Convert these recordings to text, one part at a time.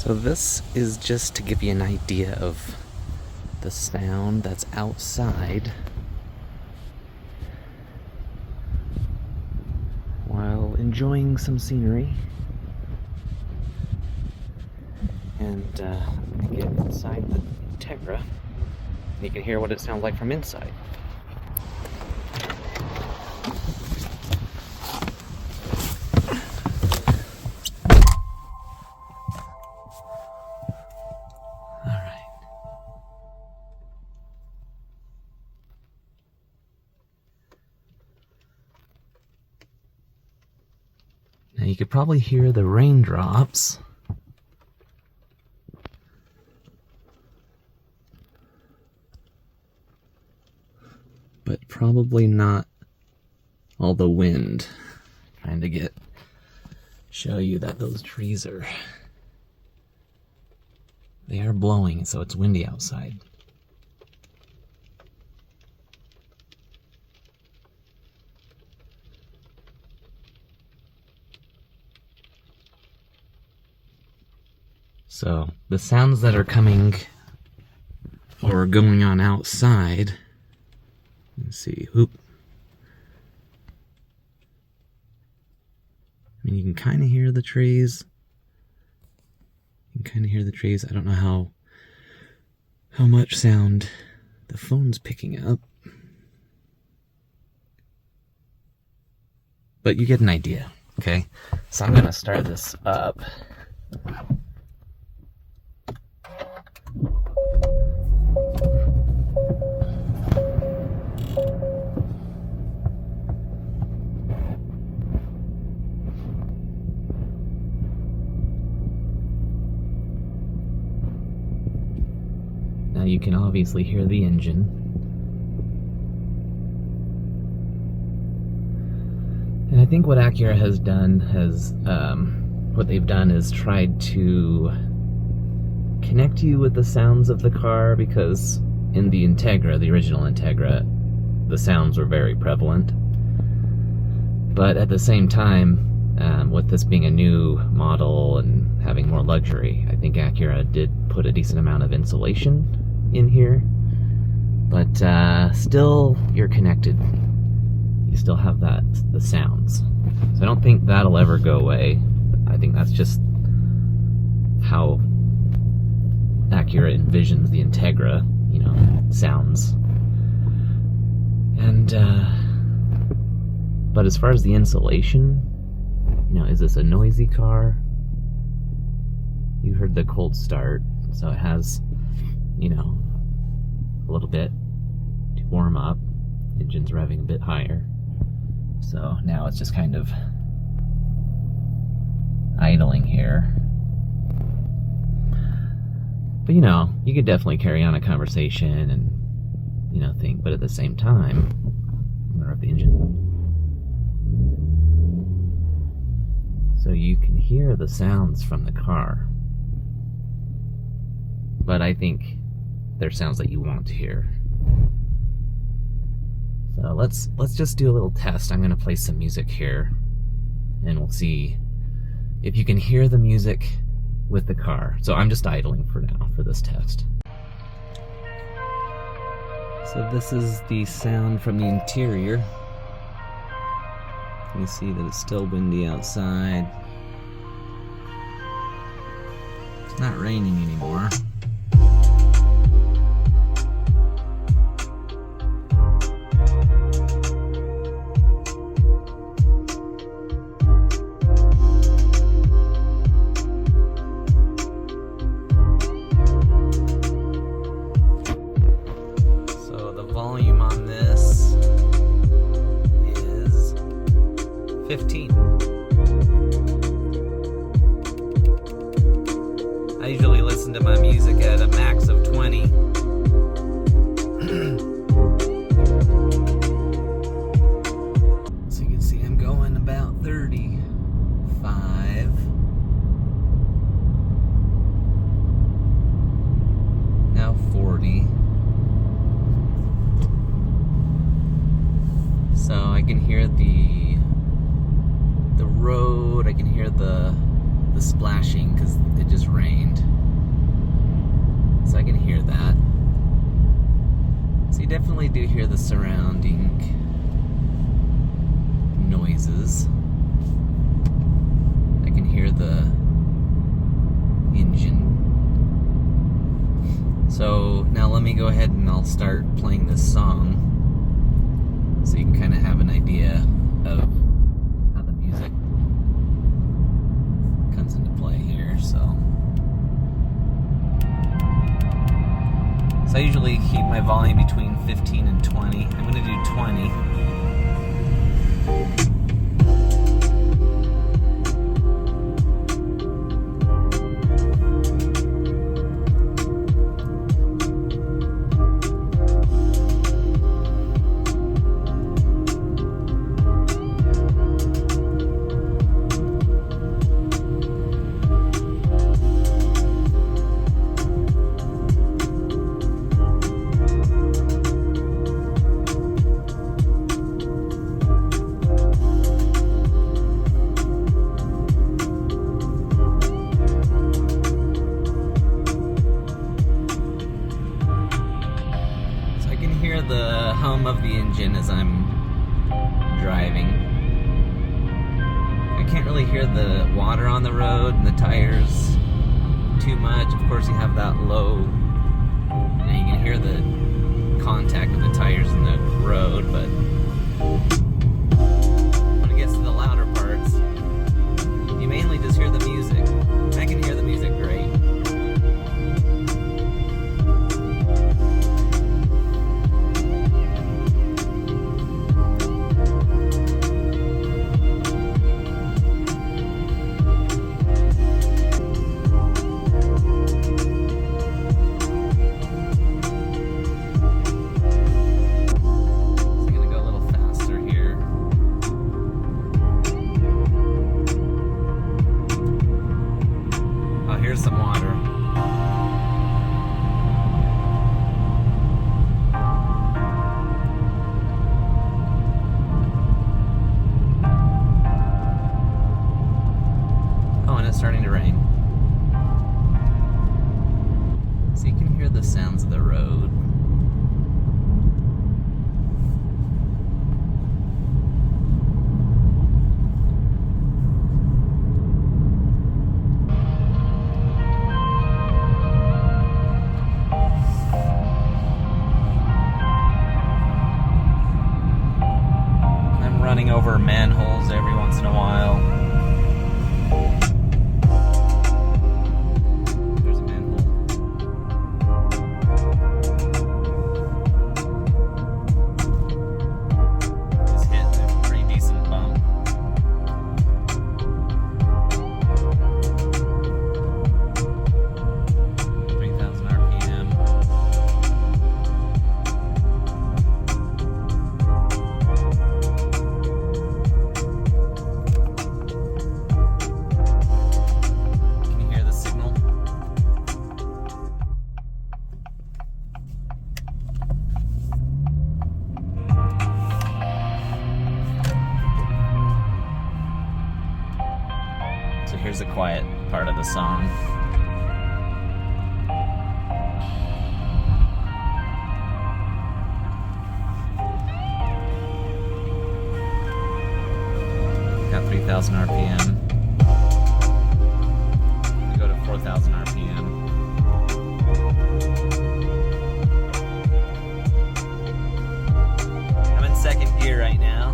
So this is just to give you an idea of the sound that's outside while enjoying some scenery. And I'm gonna get inside the Integra. You can hear what it sounds like from inside. Now you could probably hear the raindrops. But probably not all the wind. Trying to show you that those trees they are blowing, so it's windy outside. So the sounds that are coming or going on outside, let's see, I mean, you can kind of hear the trees. I don't know how much sound the phone's picking up, but you get an idea, okay? So I'm gonna start this up. Now you can obviously hear the engine. And I think what Acura has done what they've done is tried to connect you with the sounds of the car, because in the Integra, the original Integra, the sounds were very prevalent. But at the same time, with this being a new model and having more luxury, I think Acura did put a decent amount of insulation in here, but still you're connected. You still have the sounds. So I don't think that'll ever go away. I think that's just how Acura envisions the Integra, sounds. And but as far as the insulation, is this a noisy car? You heard the cold start, so it has a little bit to warm up. Engine's revving a bit higher. So now it's just kind of idling here. But you could definitely carry on a conversation and, think, but at the same time, I'm gonna rev the engine. So you can hear the sounds from the car. But I think they're sounds that you want to hear. So let's just do a little test. I'm gonna play some music here, and we'll see if you can hear the music with the car. So I'm just idling for now for this test. So this is the sound from the interior. You see that it's still windy outside. It's not raining anymore. Volume on this is 15. I usually listen to my music at a max of 20. So you can see I'm going about 35. Now 40. So I can hear the road, I can hear the splashing because it just rained. hear the surrounding noises. I can hear the engine. So now let me go ahead and I'll start playing this song so you can kind of have an idea of how the music comes into play here. So I usually keep my volume between 15 and 20. I'm going to do 20. The hum of the engine as I'm driving. I can't really hear the water on the road and the tires too much. Of course, you have that low, you can hear the contact of the tires in the road, but when it gets to the louder parts, you mainly just hear the music. And I can hear the music great. Here's some water. Oh, and it's starting to rain. So you can hear the sounds of the road. Running over manholes every once in a while. There's a manhole. Just hit a pretty decent bump. RPM. So here's the quiet part of the song. Got 3,000 RPM. We go to 4,000 RPM. I'm in second gear right now.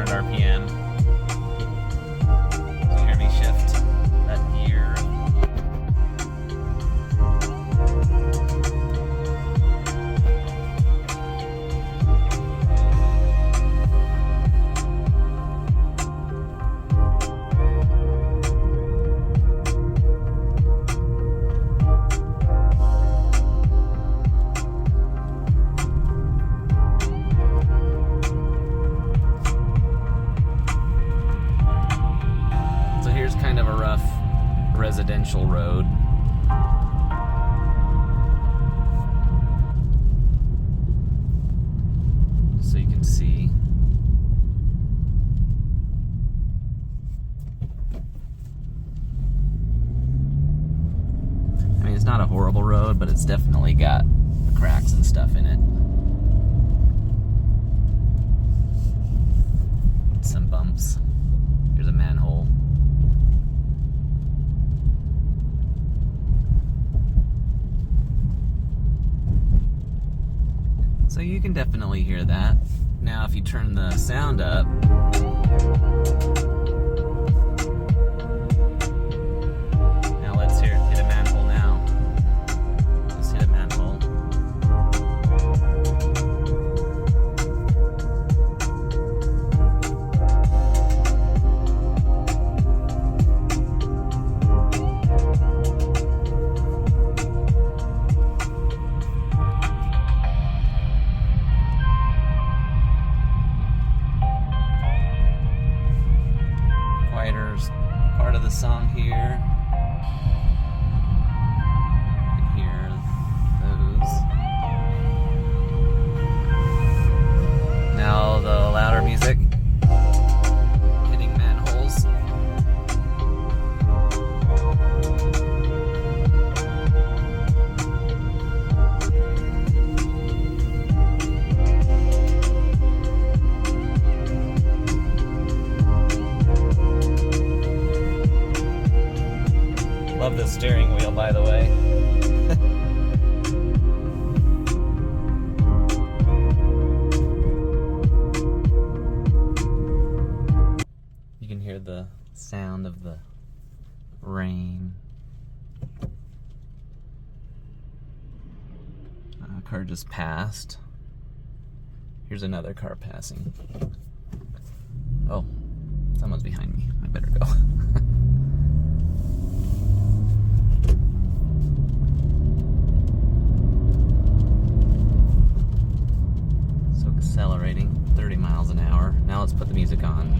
RPM. So you hear me shift that gear. Kind of a rough residential road. it's not a horrible road, but it's definitely got cracks and stuff in it. Some bumps. Here's a manhole. So you can definitely hear that. Now if you turn the sound up, now let's hit a manhole now. Let's hit a manhole. Part of the song here. You can hear those. Now the louder music. Hitting manholes. Love this steering wheel, by the way. You can hear the sound of the rain. A car just passed. Here's another car passing. Oh, someone's behind me. I better go. Accelerating 30 miles an hour. Now let's put the music on.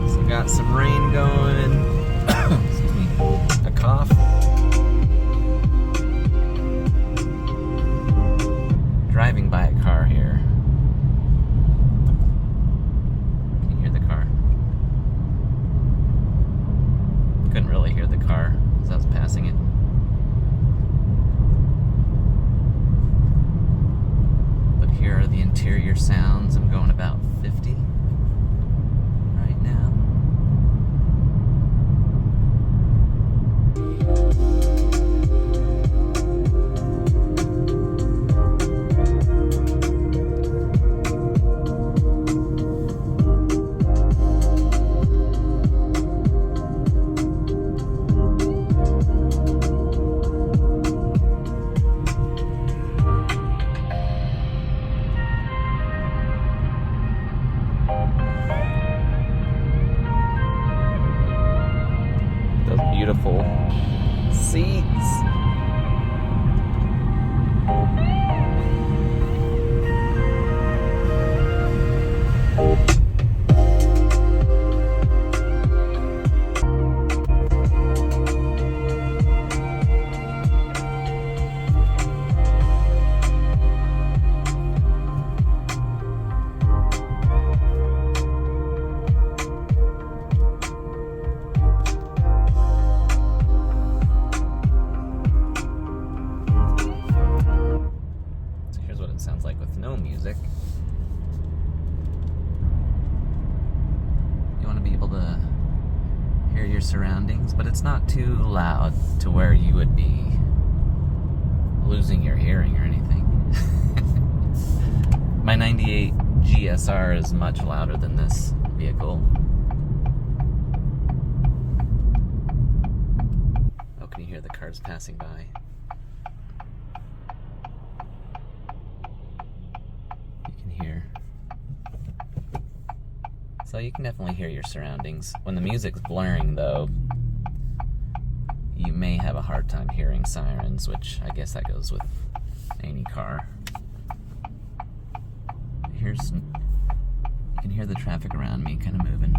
So got some rain going. Excuse me. A cough. Driving by a car here. Couldn't really hear the car as I was passing it. But here are the interior sounds. I'm going about 50 right now. Beautiful seats. Sounds like with no music. You want to be able to hear your surroundings, but it's not too loud to where you would be losing your hearing or anything. My 98 GSR is much louder than this vehicle. Oh, can you hear the cars passing by? So you can definitely hear your surroundings. When the music's blaring, though, you may have a hard time hearing sirens, which I guess that goes with any car. You can hear the traffic around me kind of moving.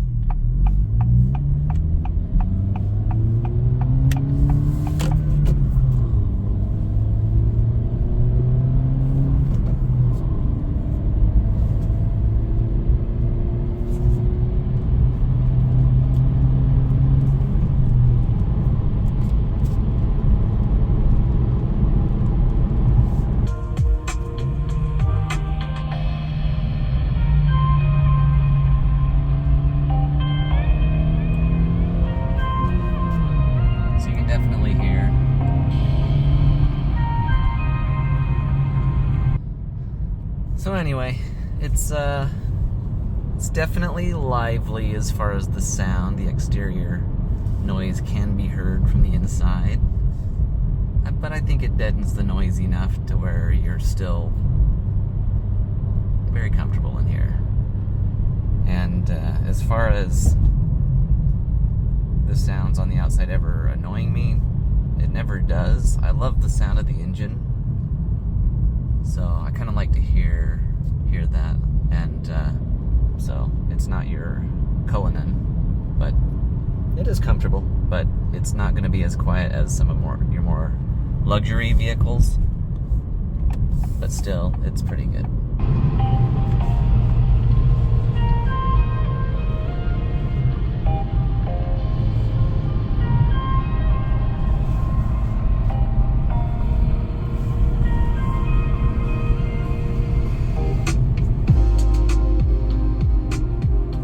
So anyway, it's definitely lively as far as the sound. The exterior noise can be heard from the inside, but I think it deadens the noise enough to where you're still very comfortable in here. And as far as the sounds on the outside ever annoying me, it never does. I love the sound of the engine, so I kind of like to hear that. And so it's not your Cullinan, but it is comfortable. But it's not going to be as quiet as some of your more luxury vehicles. But still, it's pretty good.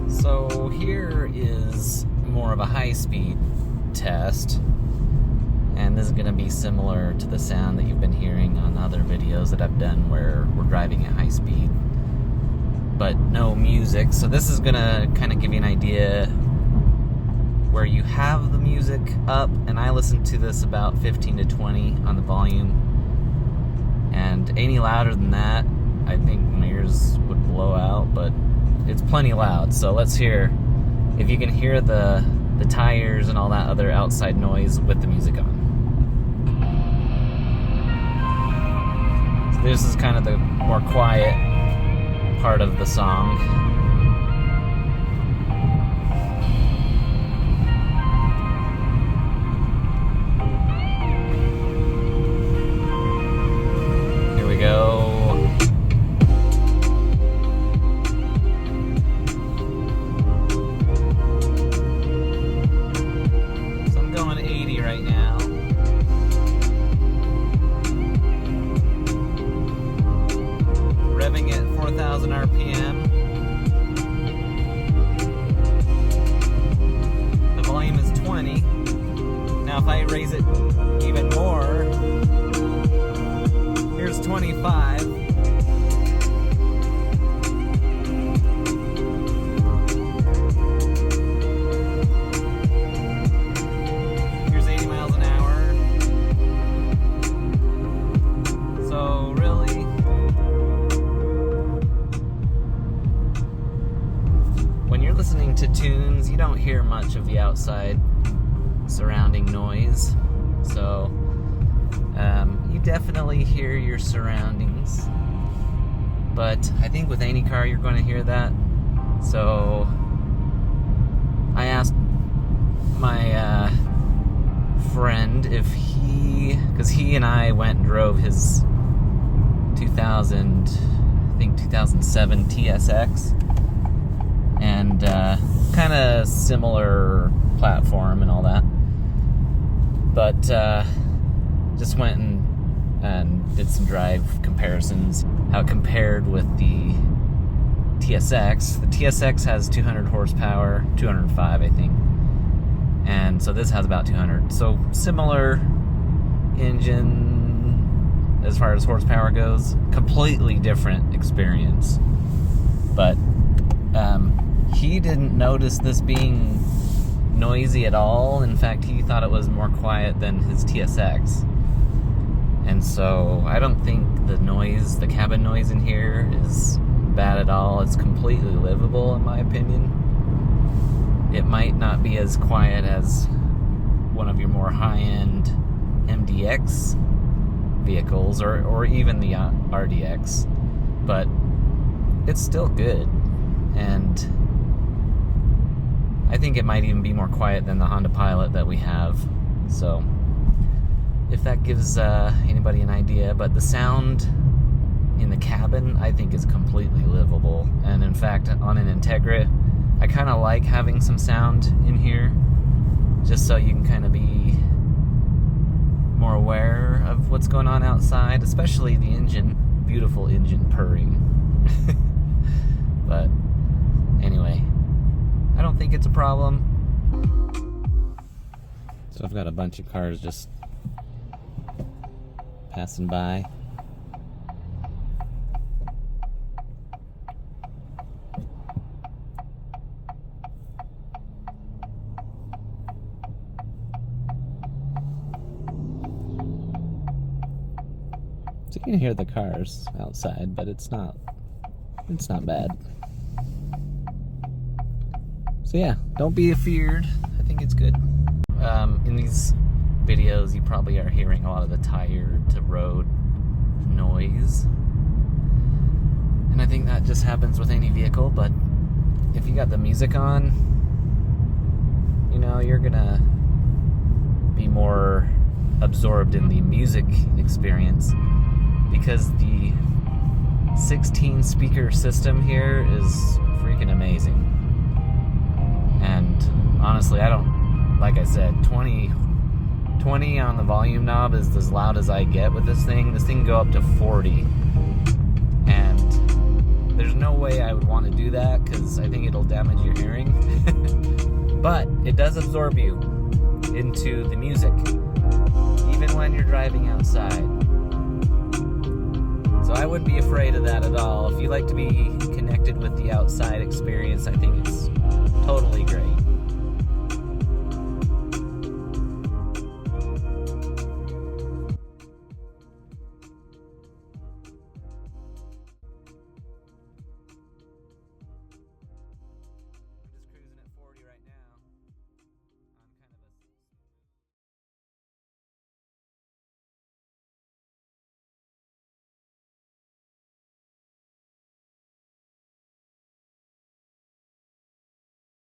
So here is more of a high-speed test, and this is going to be similar to the sound that you've been hearing on other videos that I've done where we're driving at high speed, but no music. So this is going to kind of give you an idea where you have the music up, and I listen to this about 15 to 20 on the volume, and any louder than that, I think my ears would blow out, but it's plenty loud. So let's hear if you can hear the tires and all that other outside noise with the music on. So this is kind of the more quiet part of the song. Here we go. Right now. Revving at 4,000 RPM. The volume is 20. Now if I raise it even more, here's 25. Listening to tunes, you don't hear much of the outside surrounding noise, so you definitely hear your surroundings, but I think with any car you're going to hear that. So I asked my friend if because he and I went and drove his 2007 TSX, and kind of similar platform and all that, but just went and did some drive comparisons, how it compared with the TSX. The TSX has 200 horsepower, 205 I think, and so this has about 200, so similar engine as far as horsepower goes, completely different experience. But he didn't notice this being noisy at all. In fact, he thought it was more quiet than his TSX. And so I don't think the noise, the cabin noise in here is bad at all. It's completely livable in my opinion. It might not be as quiet as one of your more high-end MDX vehicles or even the RDX, but it's still good. And I think it might even be more quiet than the Honda Pilot that we have. So if that gives anybody an idea, but the sound in the cabin I think is completely livable. And in fact, on an Integra, I kind of like having some sound in here, just so you can kind of be more aware of what's going on outside, especially the engine. Beautiful engine purring. But anyway, I don't think it's a problem. So I've got a bunch of cars just passing by. So you can hear the cars outside, but it's not bad. So yeah, don't be afeared. I think it's good. In these videos, you probably are hearing a lot of the tire to road noise. And I think that just happens with any vehicle, but if you got the music on, you know, you're gonna be more absorbed in the music experience, because the 16 speaker system here is freaking amazing. And honestly, like I said, 20 on the volume knob is as loud as I get with this thing. This thing can go up to 40. And there's no way I would want to do that, because I think it'll damage your hearing. But it does absorb you into the music, even when you're driving outside. So I wouldn't be afraid of that at all. If you like to be connected with the outside experience, I think it's totally great.